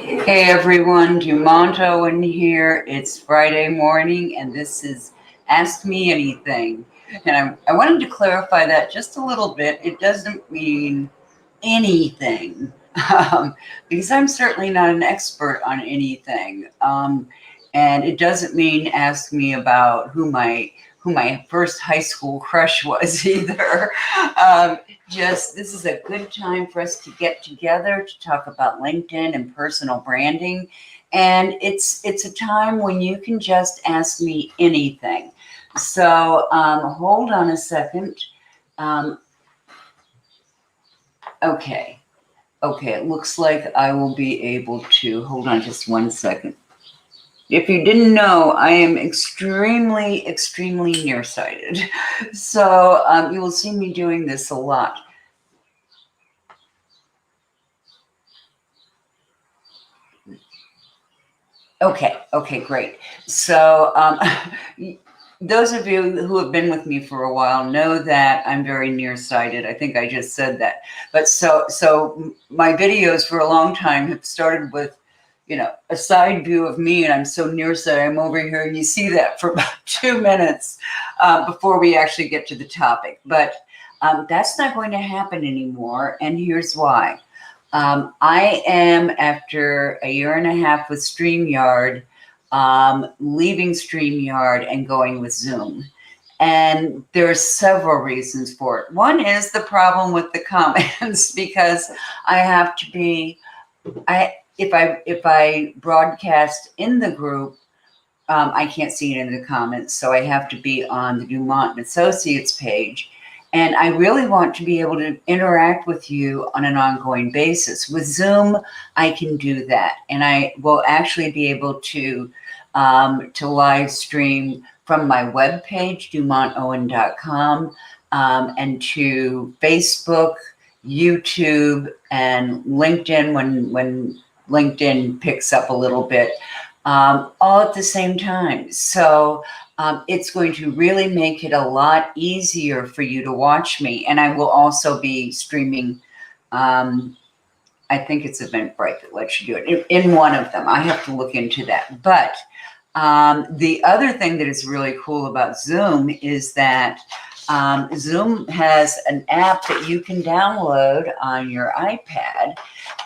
Hey everyone, Dumont Owen here. It's Friday morning and this is Ask Me Anything. And I wanted to clarify that just a little bit. It doesn't mean anything because I'm certainly not an expert on anything. And it doesn't mean ask me about who my first high school crush was either. Um, just this is a good time for us to get together to talk about LinkedIn and personal branding. And it's a time when you can just ask me anything. So hold on a second. Um, okay. Okay, it looks like I will be able to, hold on just one second. If you didn't know, I am extremely nearsighted. So you will see me doing this a lot. Okay, great. So those of you who have been with me for a while know that I'm very nearsighted. I think I just said that. But so my videos for a long time have started with, a side view of me, and I'm so nearsighted. I'm over here, and you see that for about 2 minutes before we actually get to the topic. But that's not going to happen anymore, and here's why. I am, after a year and a half with StreamYard, leaving StreamYard and going with Zoom. And there are several reasons for it. One is the problem with the comments because I have to be, if I broadcast in the group, I can't see it in the comments, so I have to be on the Dumont and Associates page. And I really want to be able to interact with you on an ongoing basis. With Zoom, I can do that. And I will actually be able to live stream from my webpage, DumontOwen.com, and to Facebook, YouTube, and LinkedIn when LinkedIn picks up a little bit, all at the same time. So it's going to really make it a lot easier for you to watch me. And I will also be streaming, I think it's Eventbrite that lets you do it, in one of them. I have to look into that. But the other thing that is really cool about Zoom is that Zoom has an app that you can download on your iPad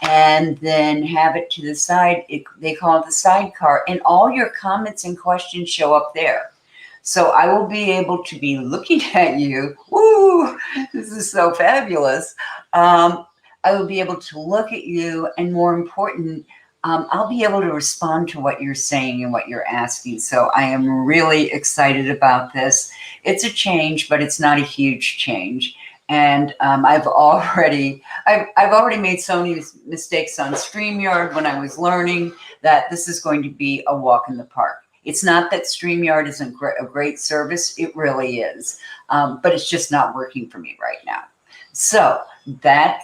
and then have it to the side. They call it the sidecar, and all your comments and questions show up there. So I will be able to be looking at you. Woo, this is so fabulous. I will be able to look at you, and more important, I'll be able to respond to what you're saying and what you're asking. So I am really excited about this. It's a change, but it's not a huge change. And I've already made so many mistakes on StreamYard when I was learning that this is going to be a walk in the park. It's not that StreamYard isn't a great service. It really is. But it's just not working for me right now. So that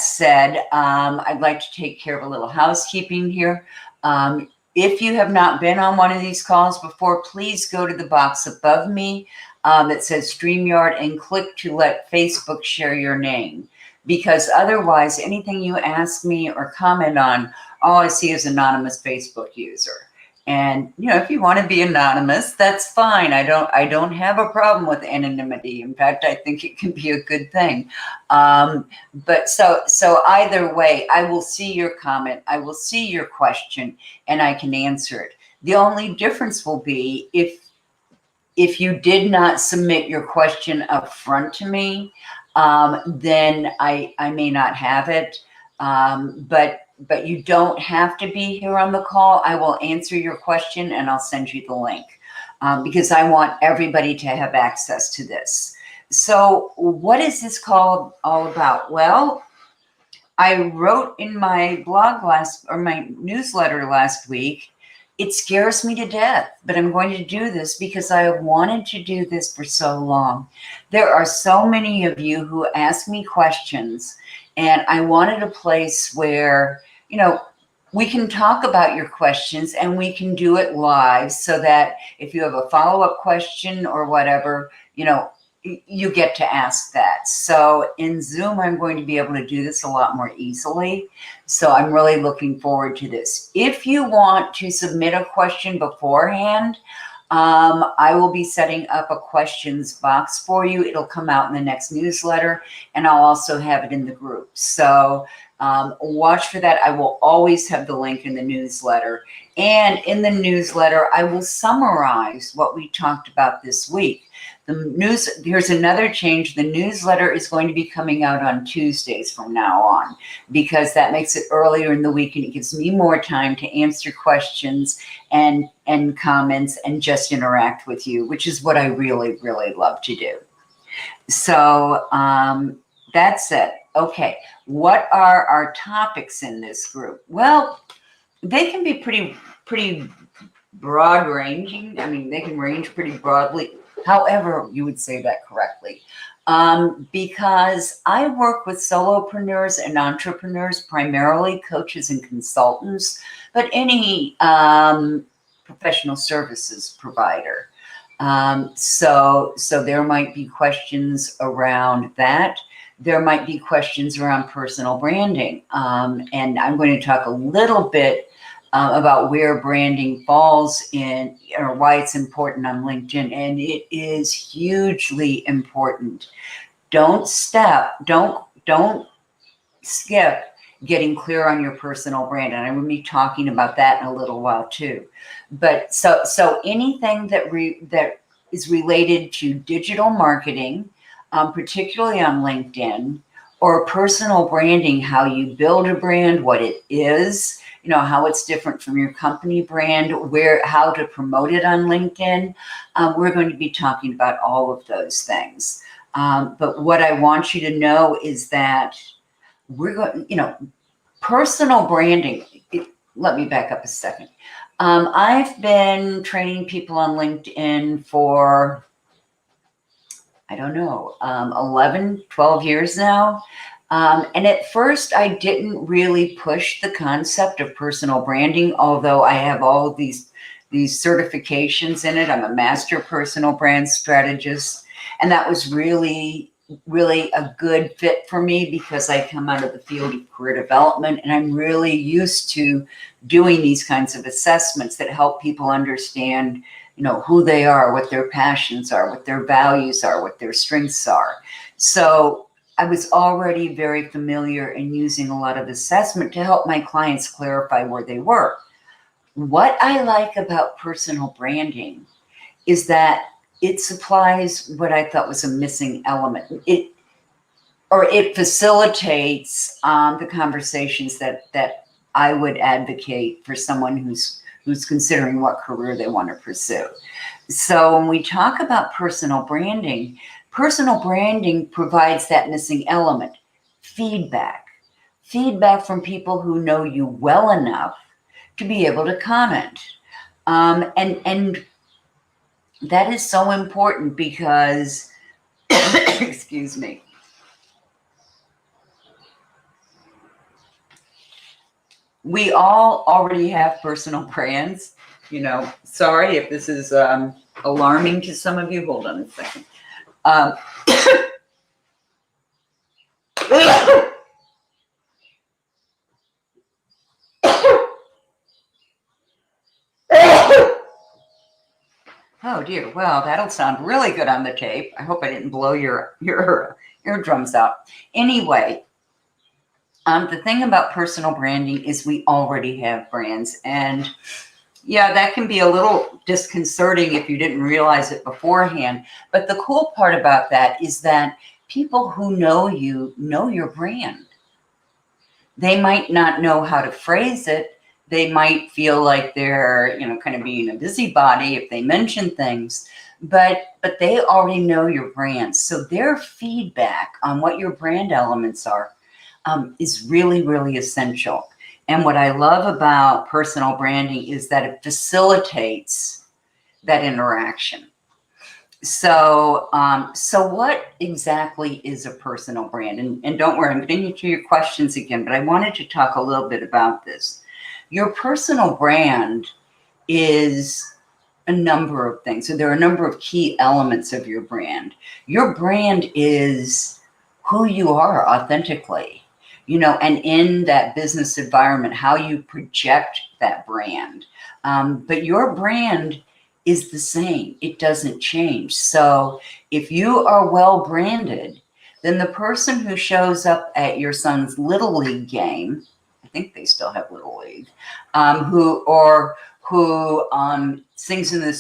said, I'd like to take care of a little housekeeping here. If you have not been on one of these calls before, please go to the box above me that says StreamYard and click to let Facebook share your name. Because otherwise, anything you ask me or comment on, all I see is anonymous Facebook user. And, if you want to be anonymous, that's fine. I don't have a problem with anonymity. In fact, I think it can be a good thing. But so either way, I will see your comment, I will see your question, and I can answer it. The only difference will be if you did not submit your question up front to me, then I may not have it. But you don't have to be here on the call. I will answer your question and I'll send you the link because I want everybody to have access to this. So what is this call all about? Well, I wrote in my blog my newsletter last week, it scares me to death, but I'm going to do this because I have wanted to do this for so long. There are so many of you who ask me questions, and I wanted a place where, we can talk about your questions and we can do it live so that if you have a follow-up question or whatever, you get to ask that. So in Zoom, I'm going to be able to do this a lot more easily. So I'm really looking forward to this. If you want to submit a question beforehand, I will be setting up a questions box for you. It'll come out in the next newsletter, and I'll also have it in the group. So watch for that. I will always have the link in the newsletter. And in the newsletter, I will summarize what we talked about this week. Here's another change. The newsletter is going to be coming out on Tuesdays from now on, because that makes it earlier in the week and it gives me more time to answer questions and comments and just interact with you, which is what I really, really love to do. So that's it. Okay, what are our topics in this group? Well, they can be pretty broad ranging. I mean, they can range pretty broadly. However, you would say that correctly. Because I work with solopreneurs and entrepreneurs, primarily coaches and consultants, but any professional services provider. So there might be questions around that. There might be questions around personal branding. And I'm going to talk a little bit about where branding falls in, or why it's important on LinkedIn. And it is hugely important. Don't skip getting clear on your personal brand. And I'm going to be talking about that in a little while too. But so anything that is related to digital marketing, particularly on LinkedIn, or personal branding, how you build a brand, what it is, how it's different from your company brand, how to promote it on LinkedIn. We're going to be talking about all of those things. But what I want you to know is that we're going, personal branding. Let me back up a second. I've been training people on LinkedIn for, 11, 12 years now. And at first, I didn't really push the concept of personal branding, although I have all of these certifications in it. I'm a master personal brand strategist. And that was really, really a good fit for me because I come out of the field of career development, and I'm really used to doing these kinds of assessments that help people understand who they are, what their passions are, what their values are, what their strengths are. So I was already very familiar in using a lot of assessment to help my clients clarify where they were. What I like about personal branding is that it supplies what I thought was a missing element. It facilitates the conversations that I would advocate for someone who's considering what career they want to pursue. So when we talk about personal branding provides that missing element, feedback from people who know you well enough to be able to comment. And that is so important because, excuse me, we all already have personal brands. Sorry if this is alarming to some of you. Hold on a second. Oh dear. Well, that'll sound really good on the tape. I hope I didn't blow your eardrums out. Anyway, the thing about personal branding is we already have brands, and yeah, that can be a little disconcerting if you didn't realize it beforehand. But the cool part about that is that people who know you know your brand. They might not know how to phrase it. They might feel like they're, kind of being a busybody if they mention things, but they already know your brand. So their feedback on what your brand elements are is really, really essential. And what I love about personal branding is that it facilitates that interaction. So, so what exactly is a personal brand? And don't worry, I'm getting into your questions again, but I wanted to talk a little bit about this. Your personal brand is a number of things. So there are a number of key elements of your brand. Your brand is who you are authentically, and in that business environment, how you project that brand. But your brand is the same. It doesn't change. So if you are well branded, then the person who shows up at your son's Little League game, I think they still have Little League, who sings in the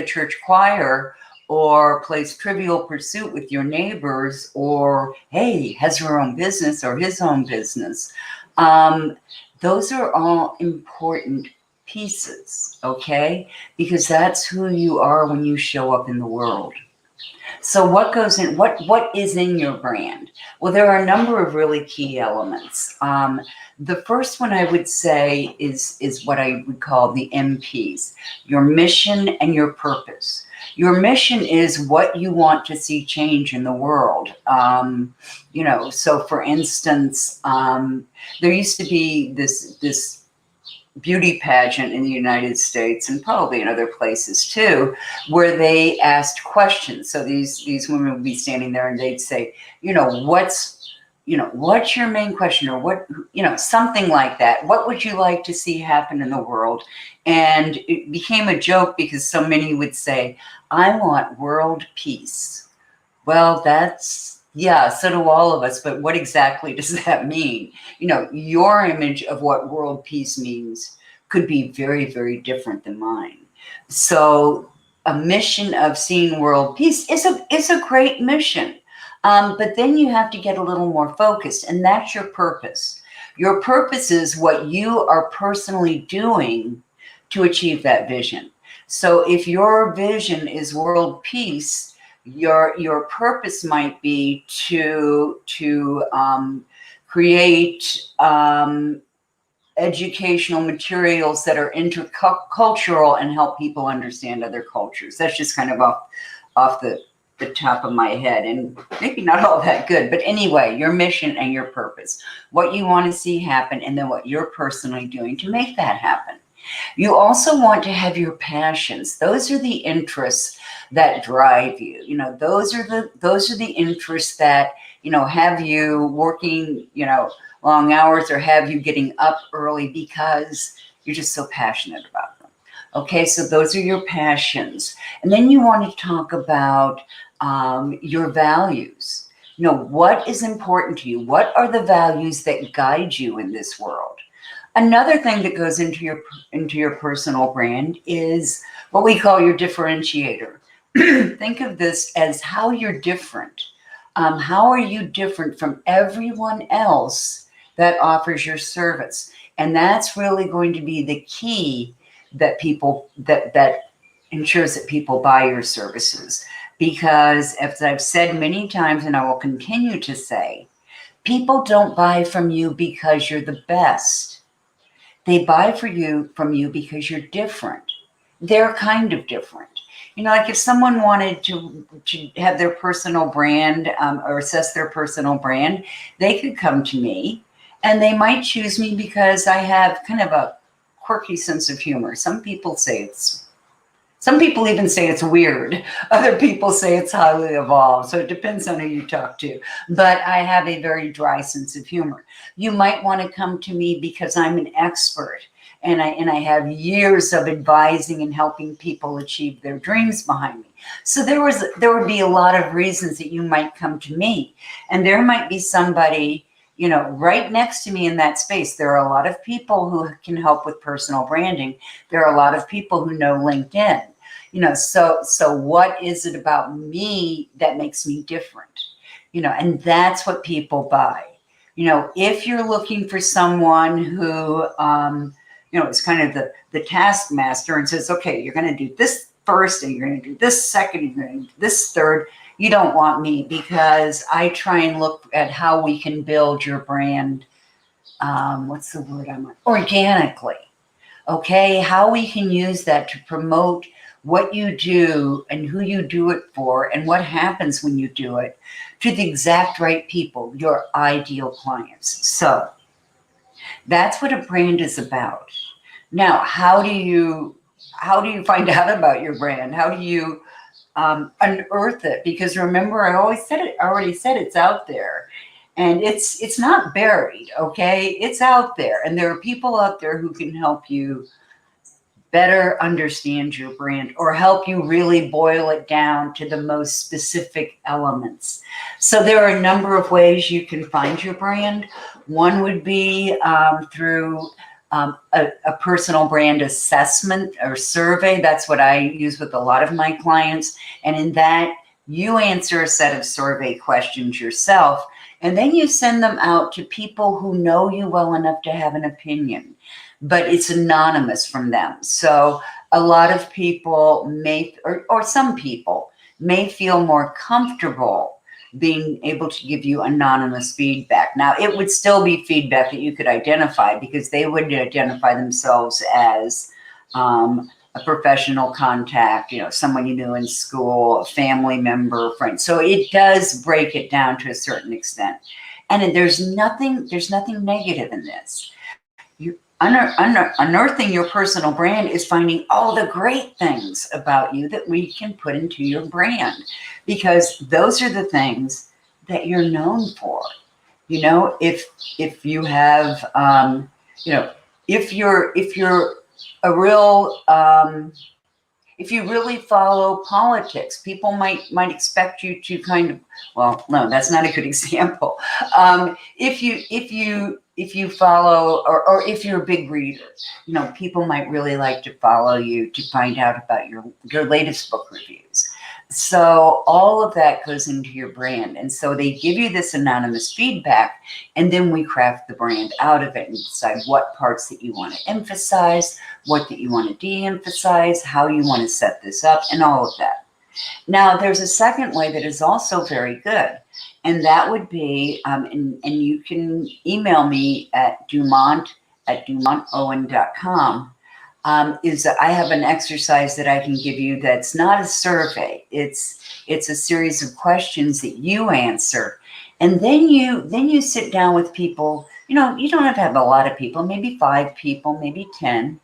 church choir, or plays Trivial Pursuit with your neighbors, or, hey, has her own business or his own business. Those are all important pieces, okay? Because that's who you are when you show up in the world. So what goes in, what is in your brand? Well, there are a number of really key elements. The first one I would say is what I would call the MPs, your mission and your purpose. Your mission is what you want to see change in the world. So for instance, there used to be this beauty pageant in the United States, and probably in other places too, where they asked questions. So these women would be standing there and they'd say, what's your main question, or what, something like that. What would you like to see happen in the world? And it became a joke because so many would say, I want world peace. Well, so do all of us, but what exactly does that mean? Your image of what world peace means could be very, very different than mine. So a mission of seeing world peace is a great mission. But then you have to get a little more focused, and that's your purpose. Your purpose is what you are personally doing to achieve that vision. So if your vision is world peace, your purpose might be to create educational materials that are intercultural and help people understand other cultures. That's just kind of off the top of my head, and maybe not all that good. But anyway, your mission and your purpose, what you want to see happen, and then what you're personally doing to make that happen. You also want to have your passions. Those are the interests that drive you. Those are the interests that, have you working, long hours, or have you getting up early because you're just so passionate about them. Okay, so those are your passions. And then you want to talk about your values. What is important to you? What are the values that guide you in this world? Another thing that goes into your personal brand is what we call your differentiator. Think of this as how you're different. How are you different from everyone else that offers your service? And that's really going to be the key that ensures that people buy your services. Because, as I've said many times, and I will continue to say, people don't buy from you because you're the best. They buy from you because you're different. They're kind of different. Like if someone wanted to have their personal brand or assess their personal brand, they could come to me, and they might choose me because I have kind of a quirky sense of humor. Some people even say it's weird. Other people say it's highly evolved. So it depends on who you talk to. But I have a very dry sense of humor. You might want to come to me because I'm an expert, and I have years of advising and helping people achieve their dreams behind me. So there would be a lot of reasons that you might come to me. And there might be somebody, right next to me in that space. There are a lot of people who can help with personal branding. There are a lot of people who know LinkedIn. So what is it about me that makes me different? And that's what people buy. If you're looking for someone who, is kind of the taskmaster and says, okay, you're going to do this first, and you're going to do this second, and you're going to do this third, you don't want me, because I try and look at how we can build your brand. What's the word I'm on? Organically. Okay, how we can use that to promote what you do and who you do it for and what happens when you do it to the exact right people, your ideal clients. So that's what a brand is about. Now, how do you how do you find out about your brand? How do you unearth it? Because remember, I already said it's out there, and it's not buried. Okay, it's out there, and there are people out there who can help you better understand your brand or help you really boil it down to the most specific elements. So there are a number of ways you can find your brand. One would be through a personal brand assessment or survey. That's what I use with a lot of my clients. And in that, you answer a set of survey questions yourself, and then you send them out to people who know you well enough to have an opinion, but it's anonymous from them. So a lot of people may, or some people may feel more comfortable being able to give you anonymous feedback. Now, it would still be feedback that you could identify, because they would identify themselves as a professional contact, someone you knew in school, a family member, friend. So it does break it down to a certain extent. And there's nothing negative in this. Unearthing your personal brand is finding all the great things about you that we can put into your brand, because those are the things that you're known for. If you have, if you're a real, if you really follow politics, people might expect you to kind of, well, no, that's not a good example. If you follow, or if you're a big reader, people might really like to follow you to find out about your latest book reviews. So all of that goes into your brand. And so they give you this anonymous feedback, and then we craft the brand out of it and decide what parts that you want to emphasize, what that you want to de-emphasize, how you want to set this up, and all of that. Now, there's a second way that is also very good, and that would be, and you can email me at dumontowen.com. Is that I have an exercise that I can give you that's not a survey. It's a series of questions that you answer, and then you sit down with people. You don't have to have a lot of people, maybe 5 people, maybe 10,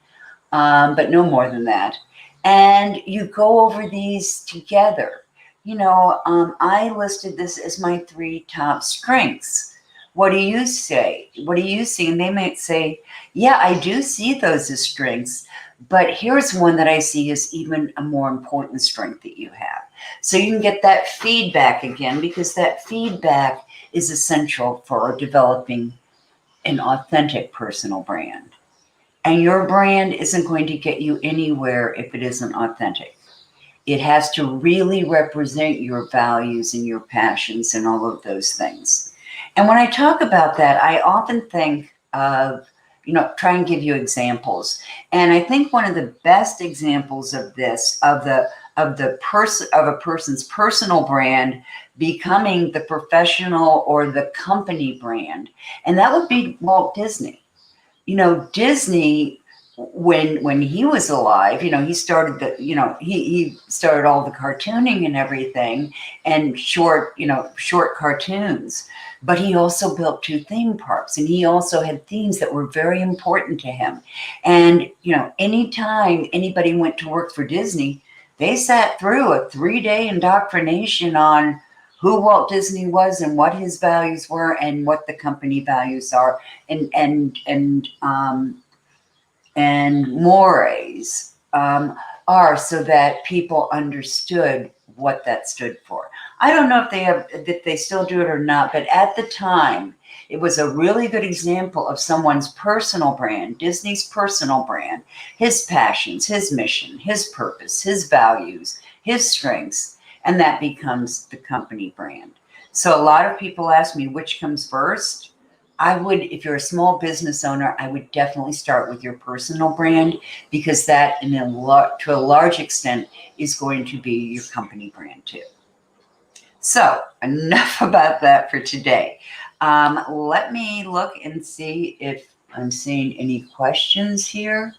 but no more than that. And you go over these together. I listed this as my 3 top strengths. What do you say? What do you see? And they might say, yeah, I do see those as strengths, but here's one that I see as even a more important strength that you have. So you can get that feedback again, because that feedback is essential for developing an authentic personal brand. And your brand isn't going to get you anywhere if it isn't authentic. It has to really represent your values and your passions and all of those things. And when I talk about that, I often think of, try and give you examples. And I think one of the best examples of this, of a person's personal brand becoming the professional or the company brand, and that would be Walt Disney. Disney, when he was alive, he started he started all the cartooning and everything, and short cartoons. But he also built 2 theme parks, and he also had themes that were very important to him. And, anytime anybody went to work for Disney, they sat through a 3-day indoctrination on who Walt Disney was and what his values were and what the company values are, and mores are, so that people understood what that stood for. I don't know if they still do it or not, but at the time, it was a really good example of someone's personal brand, Disney's personal brand, his passions, his mission, his purpose, his values, his strengths, and that becomes the company brand. So a lot of people ask me which comes first. If you're a small business owner, I would definitely start with your personal brand, because that, to a large extent, is going to be your company brand too. So enough about that for today. Let me look and see if I'm seeing any questions here.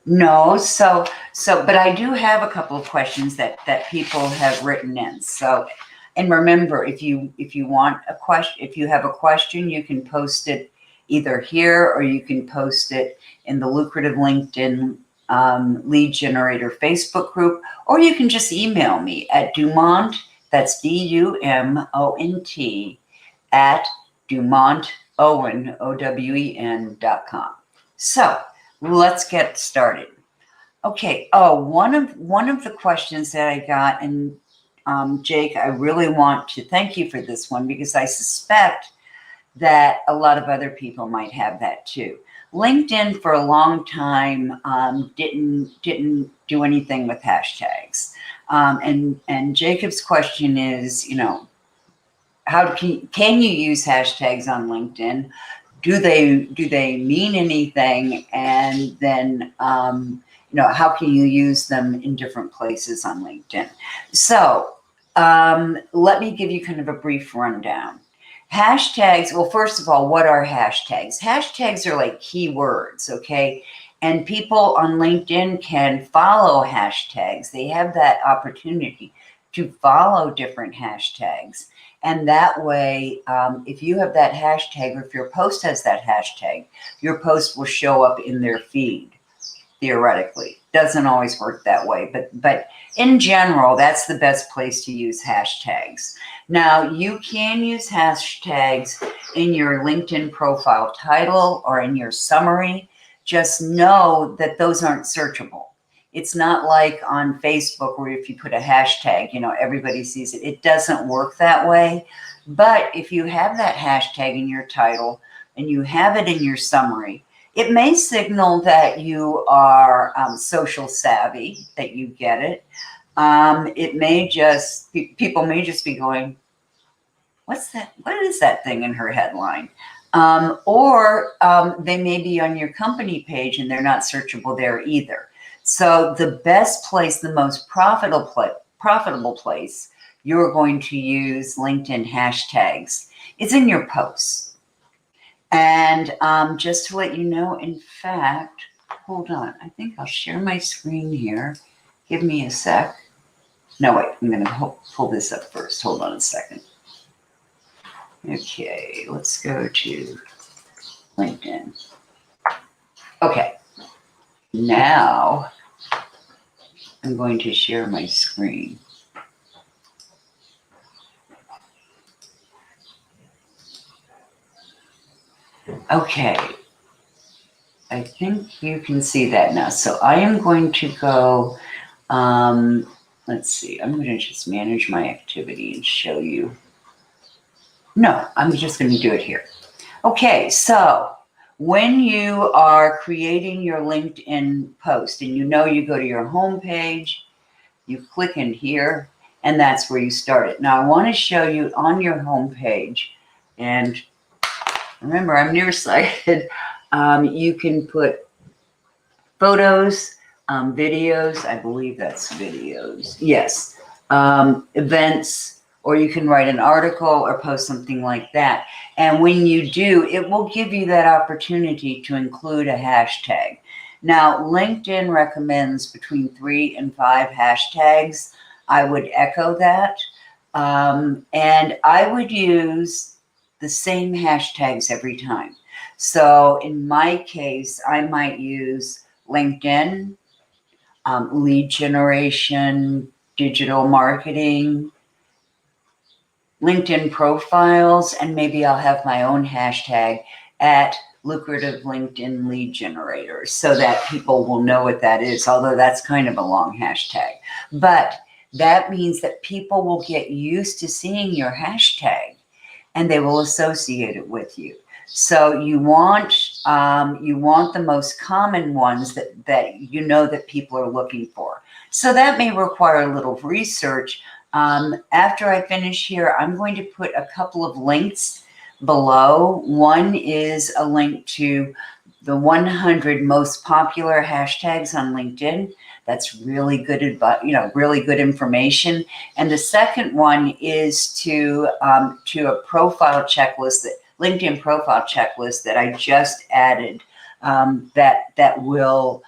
No, but I do have a couple of questions that people have written in. So, and remember, if you want a question, if you have a question, you can post it either here, or you can post it in the lucrative LinkedIn Lead Generator Facebook group, or you can just email me at Dumont, that's DUMONT, at DumontOwen, OWEN.com. So let's get started. Okay. Oh, one of the questions that I got, and Jake, I really want to thank you for this one because I suspect that a lot of other people might have that too. LinkedIn for a long time didn't do anything with hashtags, and Jacob's question is, how can you use hashtags on LinkedIn? Do they mean anything? And then how can you use them in different places on LinkedIn? So let me give you kind of a brief rundown. Hashtags, well, first of all, what are hashtags? Hashtags are like keywords, okay? And people on LinkedIn can follow hashtags. They have that opportunity to follow different hashtags. And that way, if you have that hashtag, or if your post has that hashtag, your post will show up in their feed, theoretically. Doesn't always work that way, but in general, that's the best place to use hashtags. Now, you can use hashtags in your LinkedIn profile title or in your summary. Just know that those aren't searchable. It's not like on Facebook where if you put a hashtag, everybody sees it. It doesn't work that way. But if you have that hashtag in your title and you have it in your summary, it may signal that you are social savvy, that you get it. It may just, people may just be going, what's that? What is that thing in her headline? Or they may be on your company page and they're not searchable there either. So the best place, the most profitable place you're going to use LinkedIn hashtags is in your posts. And just to let you know, in fact, hold on. I think I'll share my screen here. Give me a sec. No, wait, I'm going to pull this up first. Hold on a second. Okay, let's go to LinkedIn. Okay, now I'm going to share my screen. Okay, I think you can see that now. So I am going to go, let's see, I'm going to just manage my activity and show you. No, I'm just going to do it here. Okay, so when you are creating your LinkedIn post and you go to your home page, you click in here, and that's where you start it. Now I want to show you on your home page, and remember, I'm nearsighted. You can put photos, videos. I believe that's videos. Yes. Events, or you can write an article or post something like that. And when you do, it will give you that opportunity to include a hashtag. Now, LinkedIn recommends between 3 and 5 hashtags. I would echo that. And I would use the same hashtags every time. So in my case, I might use LinkedIn, lead generation, digital marketing, LinkedIn profiles, and maybe I'll have my own hashtag at lucrative LinkedIn lead generators so that people will know what that is, although that's kind of a long hashtag. But that means that people will get used to seeing your hashtag and they will associate it with you. So you want the most common ones that that people are looking for. So that may require a little research. After I finish here, I'm going to put a couple of links below. One is a link to the 100 most popular hashtags on LinkedIn. That's really good advice, really good information. And the second one is to a profile checklist, that LinkedIn profile checklist that I just added, that will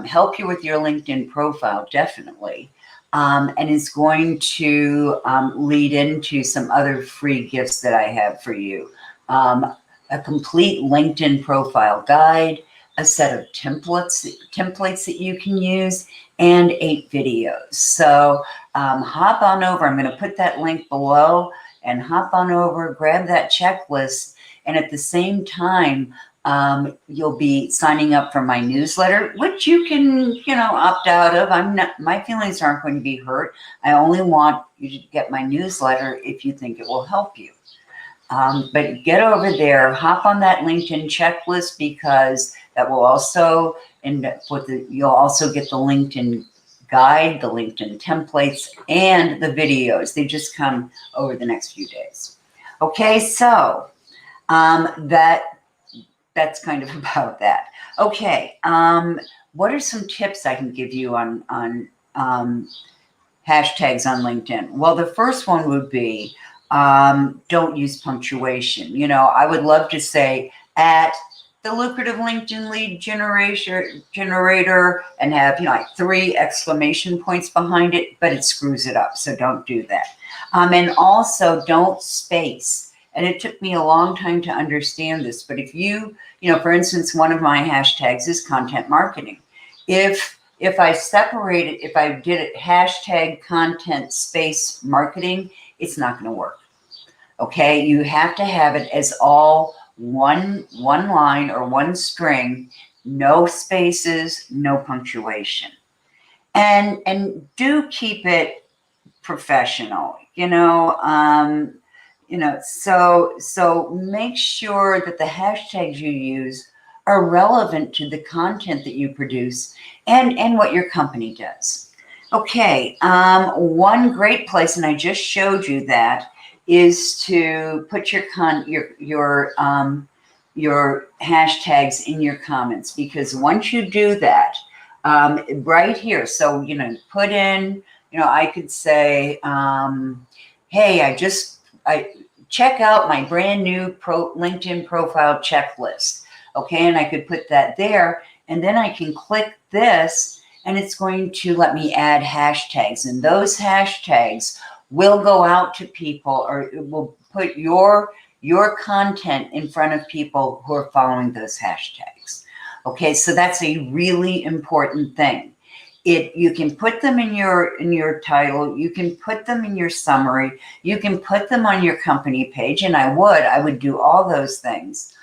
help you with your LinkedIn profile, definitely. And it's going to lead into some other free gifts that I have for you. A complete LinkedIn profile guide, a set of templates that you can use, and 8 videos. So hop on over. I'm going to put that link below, and hop on over, grab that checklist, and at the same time, you'll be signing up for my newsletter, which you can, opt out of. My feelings aren't going to be hurt. I only want you to get my newsletter if you think it will help you. But get over there, hop on that LinkedIn checklist, because that will also you'll also get the LinkedIn guide, the LinkedIn templates, and the videos. They just come over the next few days. Okay, so that's kind of about that. Okay, what are some tips I can give you on hashtags on LinkedIn? Well, the first one would be don't use punctuation. I would love to say at the lucrative LinkedIn lead generator and have, like 3 exclamation points behind it, but it screws it up. So don't do that. And also don't space. And it took me a long time to understand this, but if for instance, one of my hashtags is content marketing. If I separate it, if I did it hashtag content space marketing, it's not going to work. Okay, you have to have it as all one line or one string, no spaces, no punctuation, and do keep it professional. So make sure that the hashtags you use are relevant to the content that you produce and what your company does. Okay, one great place, and I just showed you that, is to put your hashtags in your comments, because once you do that, right here, so put in, I could say, hey, I check out my brand new LinkedIn profile checklist. Okay, and I could put that there, and then I can click this, and it's going to let me add hashtags, and those hashtags will go out to people, or it will put your content in front of people who are following those hashtags. Okay, so that's a really important thing. You can put them in your title, you can put them in your summary, you can put them on your company page, and I would do all those things.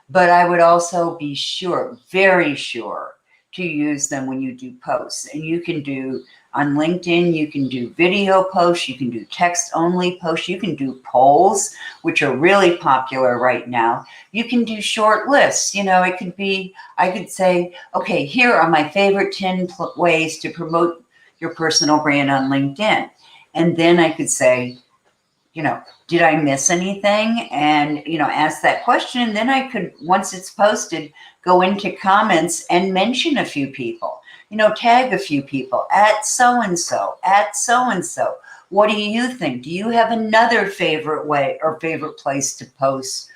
But I would also be very sure to use them when you do posts. And you can do on LinkedIn, you can do video posts, you can do text only posts, you can do polls, which are really popular right now. You can do short lists. It could be, I could say, okay, here are my favorite 10 ways to promote your personal brand on LinkedIn. And then I could say, did I miss anything? And, ask that question. And then I could, once it's posted, go into comments and mention a few people, tag a few people at so-and-so, at so-and-so. What do you think? Do you have another favorite way or favorite place to post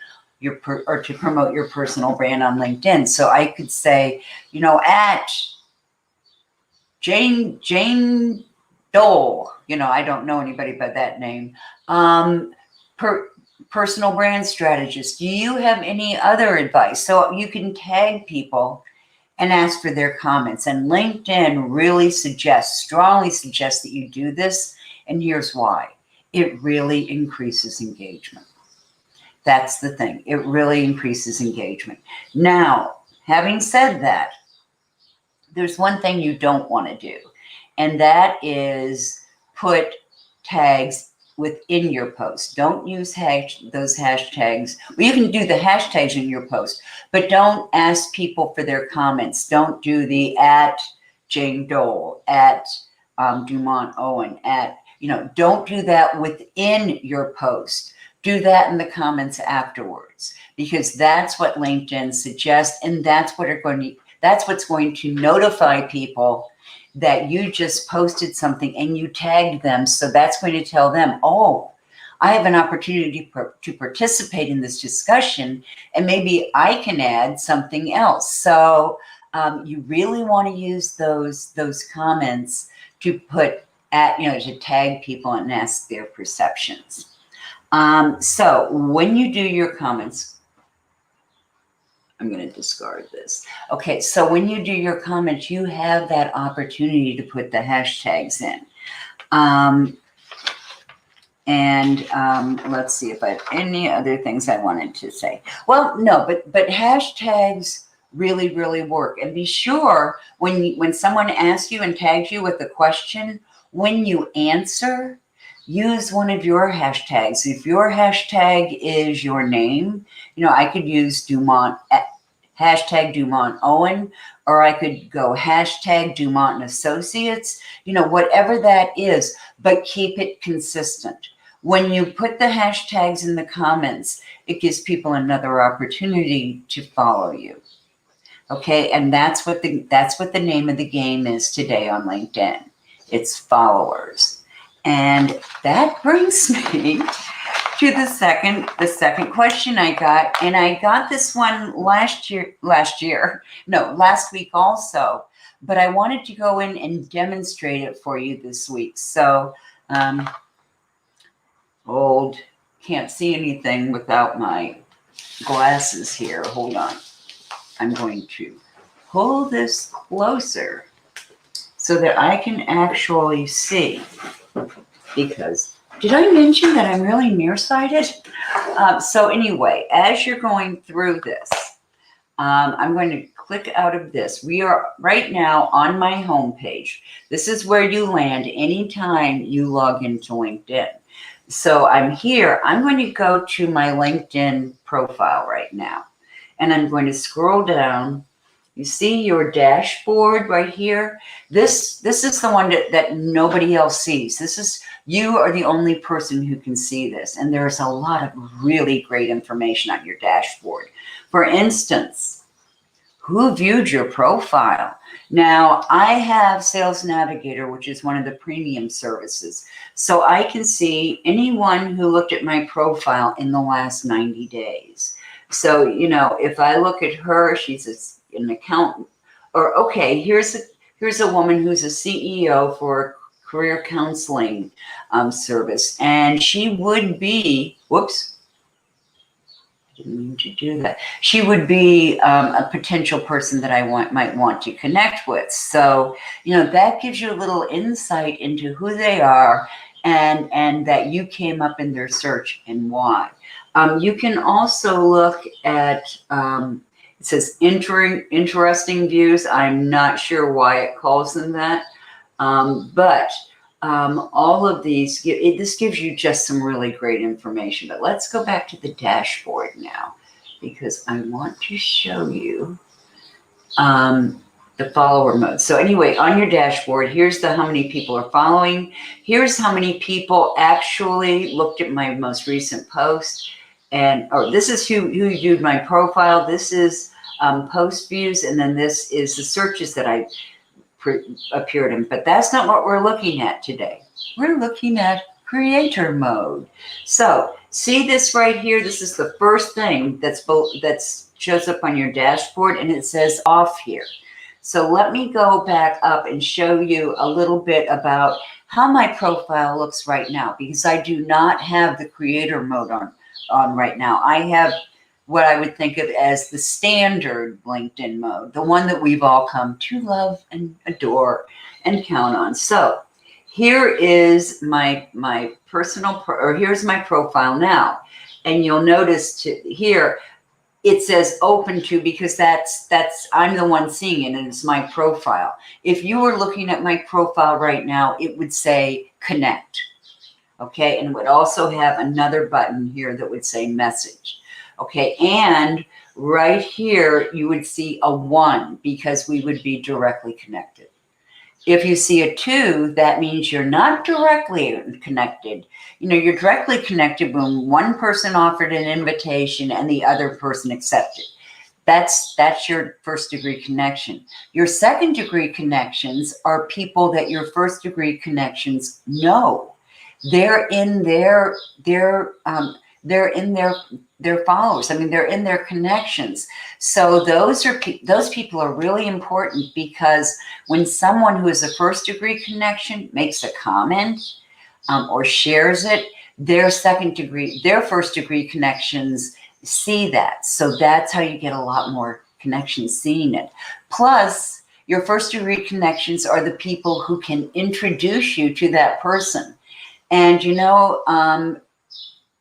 or to promote your personal brand on LinkedIn? So I could say, at Jane Dole, I don't know anybody by that name. Personal brand strategist. Do you have any other advice? So you can tag people and ask for their comments. And LinkedIn really strongly suggests that you do this. And here's why. It really increases engagement. That's the thing. It really increases engagement. Now, having said that, there's one thing you don't want to do, and that is put tags within your post. Don't use those hashtags. Well, you can do the hashtags in your post, but don't ask people for their comments. Don't do the at Jane Dole, at Dumont Owen, don't do that within your post. Do that in the comments afterwards, because that's what LinkedIn suggests, and that's what's going to notify people that you just posted something and you tagged them. So that's going to tell them, oh, I have an opportunity to participate in this discussion, and maybe I can add something else. So you really want to use those comments to put to tag people and ask their perceptions. So when you do your comments, I'm going to discard this. Okay, so when you do your comments, you have that opportunity to put the hashtags in. Let's see if I have any other things I wanted to say. Well, no, but hashtags really, really work. And be sure when someone asks you and tags you with a question, when you answer, use one of your hashtags. If your hashtag is your name, I could use Dumont, hashtag Dumont Owen, or I could go hashtag Dumont and Associates, whatever that is, but keep it consistent. When you put the hashtags in the comments, it gives people another opportunity to follow you. Okay, and that's what the name of the game is today on LinkedIn. It's followers. And that brings me to the second question I got, and I got this one last week also, but I wanted to go in and demonstrate it for you this week. So, can't see anything without my glasses here. Hold on. I'm going to pull this closer so that I can actually see, because did I mention that I'm really nearsighted? So anyway, as you're going through this, I'm going to click out of this. We are right now on my homepage. This is where you land anytime you log into LinkedIn. So I'm here. I'm going to go to my LinkedIn profile right now, and I'm going to scroll down. You see your dashboard right here. This is the one that nobody else sees. You are the only person who can see this. And there's a lot of really great information on your dashboard. For instance, who viewed your profile? Now, I have Sales Navigator, which is one of the premium services. So I can see anyone who looked at my profile in the last 90 days. So, if I look at her, she's an accountant. Or, okay, here's a woman who's a CEO for a career counseling service. And she would be, whoops, I didn't mean to do that. She would be a potential person that I might want to connect with. So, that gives you a little insight into who they are and that you came up in their search and why. You can also look at, it says interesting views. I'm not sure why it calls them that. But all of these, this gives you just some really great information. But let's go back to the dashboard now, because I want to show you the follower mode. So anyway, on your dashboard, here's how many people are following. Here's how many people actually looked at my most recent post. And this is who viewed my profile. This is post views, and then this is the searches that I appeared in. But that's not what we're looking at today. We're looking at creator mode. So see this right here. This is the first thing that shows up on your dashboard, and it says off here. So let me go back up and show you a little bit about how my profile looks right now, because I do not have the creator mode on right now. I have what I would think of as the standard LinkedIn mode, the one that we've all come to love and adore and count on. So here is my personal, here's my profile now. And you'll notice here, it says open to, because I'm the one seeing it and it's my profile. If you were looking at my profile right now, it would say connect. Okay, and it would also have another button here that would say message. Okay, and right here, you would see a 1 because we would be directly connected. If you see a 2, that means you're not directly connected. You're directly connected when one person offered an invitation and the other person accepted. That's your first degree connection. Your second degree connections are people that your first degree connections know. They're in their followers. I mean, they're in their connections. So those people are really important, because when someone who is a first degree connection makes a comment or shares it, their first degree connections see that. So that's how you get a lot more connections seeing it. Plus, your first degree connections are the people who can introduce you to that person. And, you know,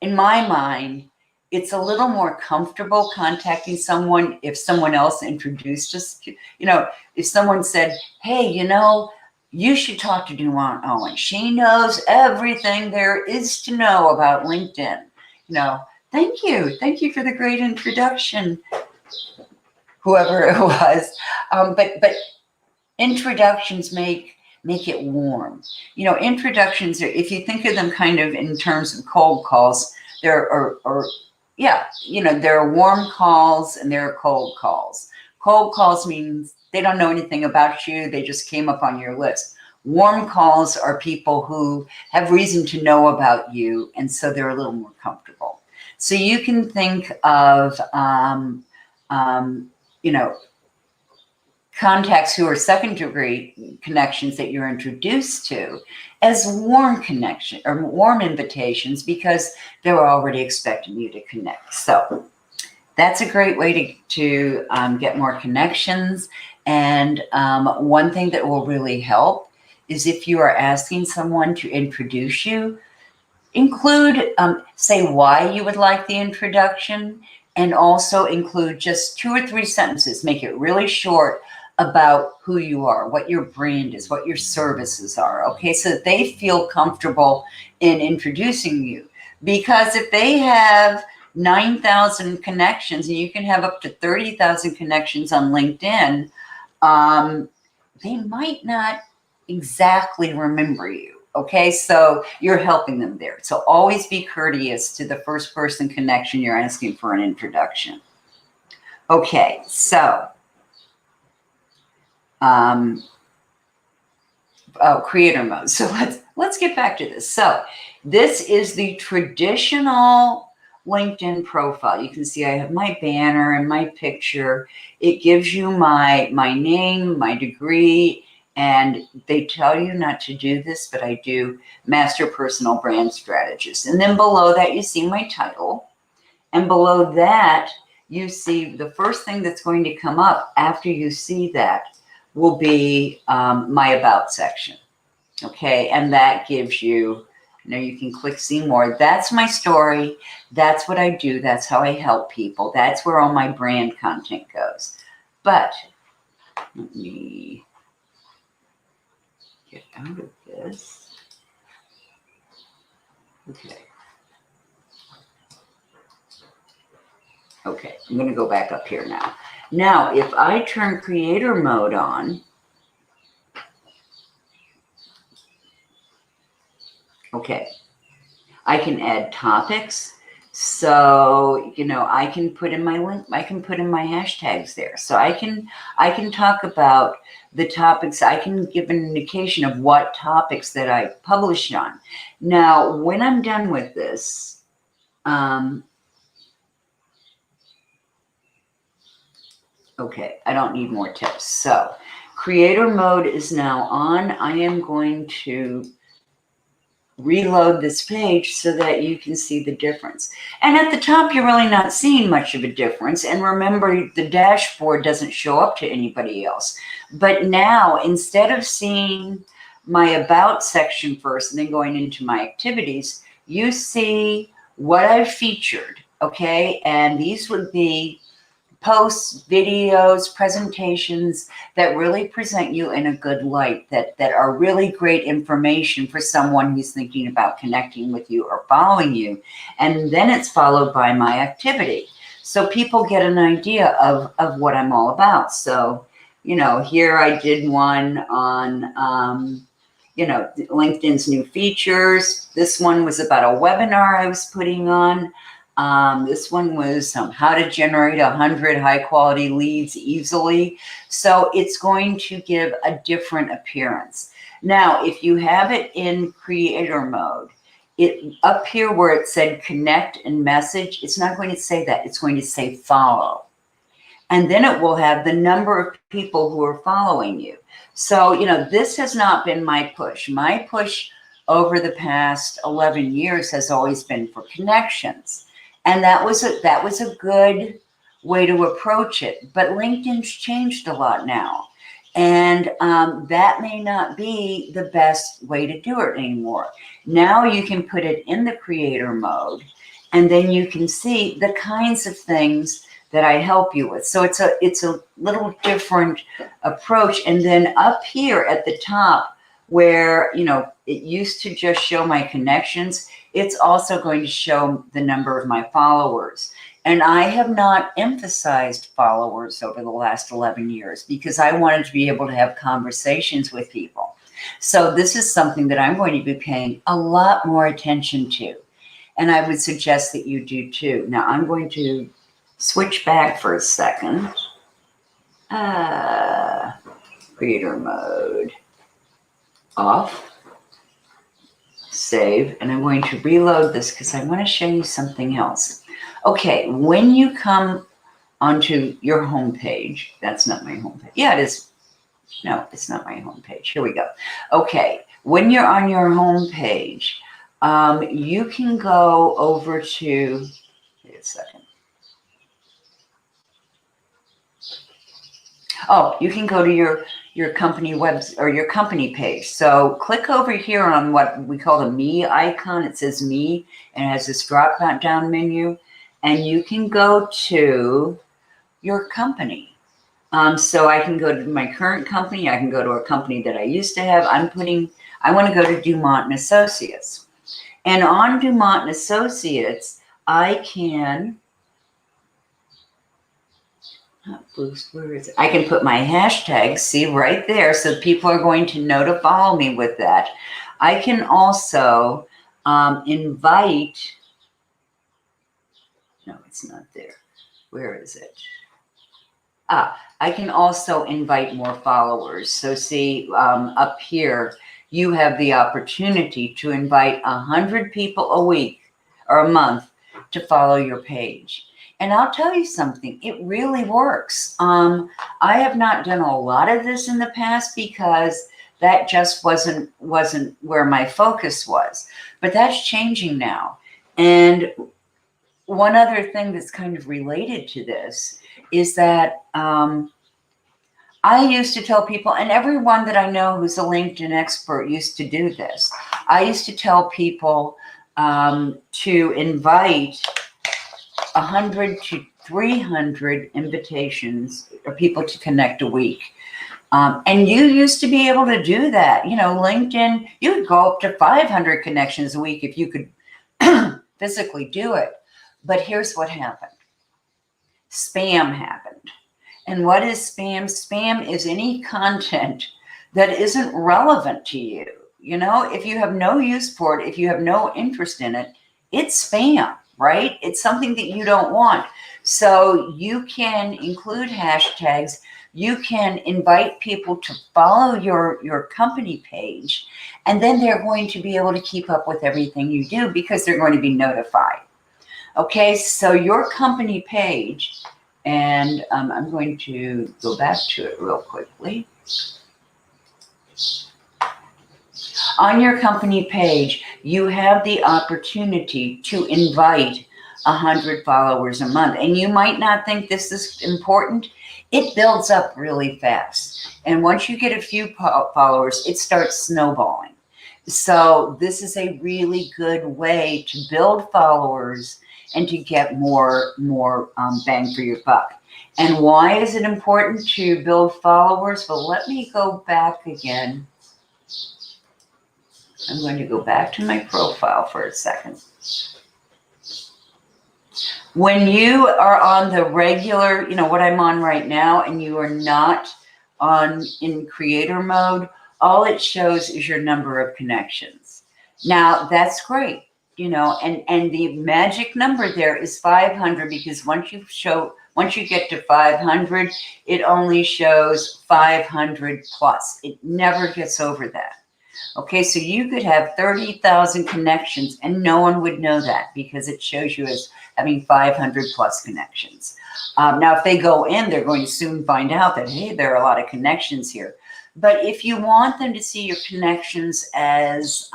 in my mind, it's a little more comfortable contacting someone if someone else introduced us. You know, if someone said, hey, you know, you should talk to Duane Owen. She knows everything there is to know about LinkedIn. You know, thank you. Thank you for the great introduction, whoever it was. But introductions make it warm. You know, introductions are, if you think of them kind of in terms of cold calls, there are yeah, you know, there are warm calls and there are cold calls. Cold calls means they don't know anything about you. They just came up on your list. Warm calls are people who have reason to know about you, and so they're a little more comfortable. So you can think of, you know, contacts who are second degree connections that you're introduced to as warm connection or warm invitations because they're already expecting you to connect. So that's a great way to get more connections. And one thing that will really help is if you are asking someone to introduce you, include, say why you would like the introduction, and also include just 2 or 3 sentences, make it really short, about who you are, what your brand is, what your services are, okay? So that they feel comfortable in introducing you. Because if they have 9,000 connections and you can have up to 30,000 connections on LinkedIn, they might not exactly remember you, okay? So you're helping them there. So always be courteous to the first person connection you're asking for an introduction. Okay, so creator mode. So let's get back to this. So this is the traditional LinkedIn profile. You can see I have my banner and my picture. It gives you my name, my degree, and they tell you not to do this, but I do, Master Personal Brand Strategist. And then below that, you see my title. And below that, you see the first thing that's going to come up after you see that will be my about section. Okay, and that gives you, you know, you can click see more. That's my story. That's what I do. That's how I help people. That's where all my brand content goes. But let me get out of this. Okay. Okay, I'm going to go back up here now. Now, if I turn creator mode on, okay, I can add topics. So, you know, I can put in my link, I can put in my hashtags there. So I can talk about the topics. I can give an indication of what topics that I publish on. Now, when I'm done with this, okay, I don't need more tips. So creator mode is now on. I am going to reload this page so that you can see the difference. And at the top, you're really not seeing much of a difference. And remember, the dashboard doesn't show up to anybody else. But now, instead of seeing my about section first and then going into my activities, you see what I've featured, okay? And these would be posts, videos, presentations that really present you in a good light, that are really great information for someone who's thinking about connecting with you or following you. And then it's followed by my activity. So people get an idea of what I'm all about. So, you know, here I did one on, you know, LinkedIn's new features. This one was about a webinar I was putting on. This one was how to generate 100 high quality leads easily. So it's going to give a different appearance. Now, if you have it in creator mode, it up here where it said connect and message, it's not going to say that. It's going to say follow. And then it will have the number of people who are following you. So, you know, this has not been my push. My push over the past 11 years has always been for connections. And that was a good way to approach it. But LinkedIn's changed a lot now. And that may not be the best way to do it anymore. Now you can put it in the creator mode, and then you can see the kinds of things that I help you with. So it's a little different approach. And then up here at the top, where it used to just show my connections, it's also going to show the number of my followers. And I have not emphasized followers over the last 11 years because I wanted to be able to have conversations with people. So this is something that I'm going to be paying a lot more attention to. And I would suggest that you do too. Now I'm going to switch back for a second. Creator mode. Off. Save. And I'm going to reload this because I want to show you something else. Okay, when you come onto your home page, that's not my home page. Yeah, it is. No, it's not my home page. Here we go. Okay, when you're on your home page, you can go over to, wait a second. Oh, you can go to your company website or your company page. So click over here on what we call the me icon. It says me and it has this drop down menu. And you can go to your company. So I can go to my current company. I can go to a company that I used to have. I want to go to Dumont and Associates. And on Dumont and Associates, I can, where is it? I can put my hashtags, see right there. So people are going to know to follow me with that. I can also invite, no, it's not there. Where is it? I can also invite more followers. So see, up here, you have the opportunity to invite 100 people a week or a month to follow your page. And I'll tell you something, it really works. I have not done a lot of this in the past because that just wasn't where my focus was. But that's changing now. And one other thing that's kind of related to this is that I used to tell people, and everyone that I know who's a LinkedIn expert used to do this. I used to tell people to invite 100 to 300 invitations or people to connect a week. And you used to be able to do that. LinkedIn, you could go up to 500 connections a week if you could physically do it. But here's what happened. Spam happened. And what is spam? Spam is any content that isn't relevant to you. If you have no use for it, if you have no interest in it, it's spam, right? It's something that you don't want. So you can include hashtags. You can invite people to follow your company page, and then they're going to be able to keep up with everything you do because they're going to be notified. Okay, so your company page, and I'm going to go back to it real quickly. On your company page, you have the opportunity to invite 100 followers a month. And you might not think this is important. It builds up really fast. And once you get a few followers, it starts snowballing. So this is a really good way to build followers and to get more bang for your buck. And why is it important to build followers? Well, let me go back again. I'm going to go back to my profile for a second. When you are on the regular, what I'm on right now, and you are not in creator mode, all it shows is your number of connections. Now, that's great. And the magic number there is 500 because once you get to 500, it only shows 500 plus. It never gets over that. Okay, so you could have 30,000 connections and no one would know that because it shows you as having 500 plus connections. Now, if they go in, they're going to soon find out that, hey, there are a lot of connections here. But if you want them to see your connections as,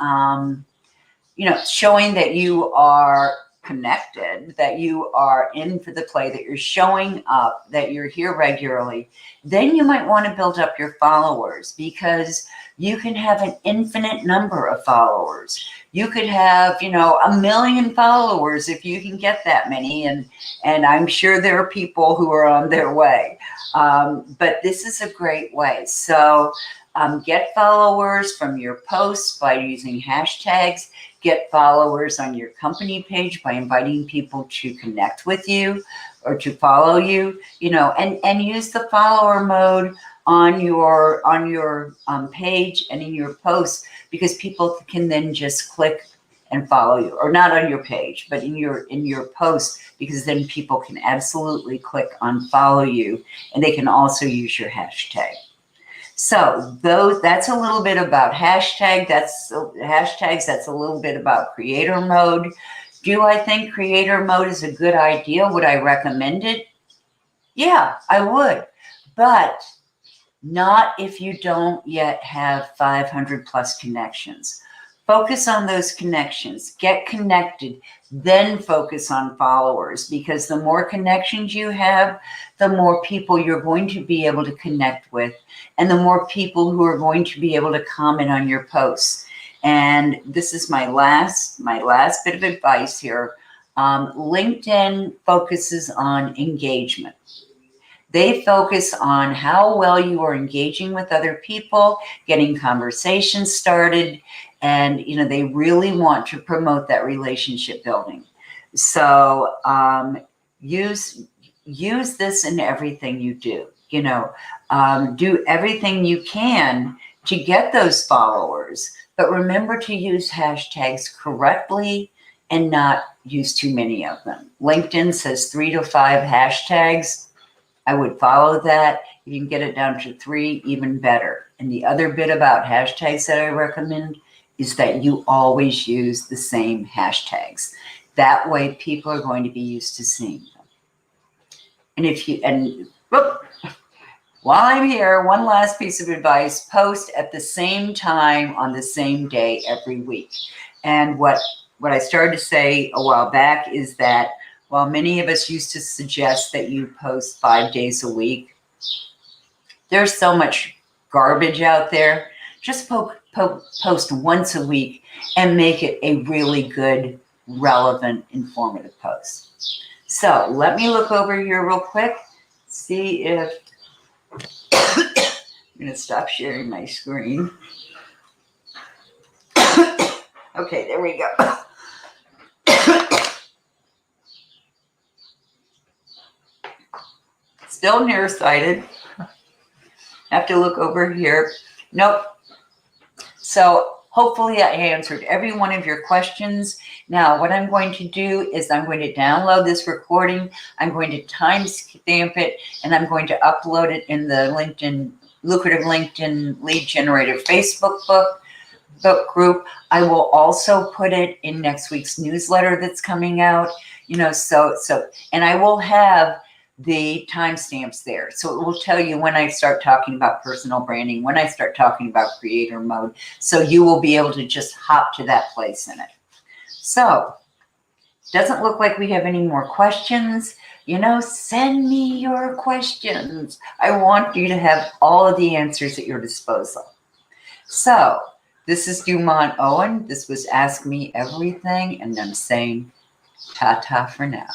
showing that you are connected, that you are in for the play, that you're showing up, that you're here regularly, then you might want to build up your followers, because you can have an infinite number of followers. You could have, 1 million followers if you can get that many. And I'm sure there are people who are on their way. But this is a great way. So get followers from your posts by using hashtags. Get followers on your company page by inviting people to connect with you or to follow you, and use the follower mode on your page and in your posts, because people can then just click and follow you, or not on your page, but in your post, because then people can absolutely click on follow you, and they can also use your hashtag. So that's a little bit about hashtags. That's a little bit about creator mode. Do I think creator mode is a good idea? Would I recommend it? Yeah, I would. But not if you don't yet have 500 plus connections. Focus on those connections. Get connected, then focus on followers, because the more connections you have, the more people you're going to be able to connect with, and the more people who are going to be able to comment on your posts. And this is my last bit of advice here. LinkedIn focuses on engagement. They focus on how well you are engaging with other people, getting conversations started, and they really want to promote that relationship building. So use this in everything you do. Do everything you can to get those followers, but remember to use hashtags correctly and not use too many of them. LinkedIn says 3 to 5 hashtags. I would follow that. If you can get it down to 3, even better. And the other bit about hashtags that I recommend is that you always use the same hashtags. That way people are going to be used to seeing them. While I'm here, one last piece of advice: post at the same time on the same day every week. And what I started to say a while back is that while many of us used to suggest that you post 5 days a week, there's so much garbage out there. Just post once a week and make it a really good, relevant, informative post. So let me look over here real quick, see if I'm going to stop sharing my screen. Okay, there we go. Still nearsighted. Have to look over here. Nope. So hopefully I answered every one of your questions. Now, what I'm going to do is I'm going to download this recording. I'm going to timestamp it, and I'm going to upload it in the Lucrative LinkedIn Lead Generator Facebook book group. I will also put it in next week's newsletter that's coming out. And I will have the timestamps there. So it will tell you when I start talking about personal branding, when I start talking about creator mode. So you will be able to just hop to that place in it. So doesn't look like we have any more questions. Send me your questions. I want you to have all of the answers at your disposal. So this is Dumont Owen. This was Ask Me Everything. And I'm saying ta-ta for now.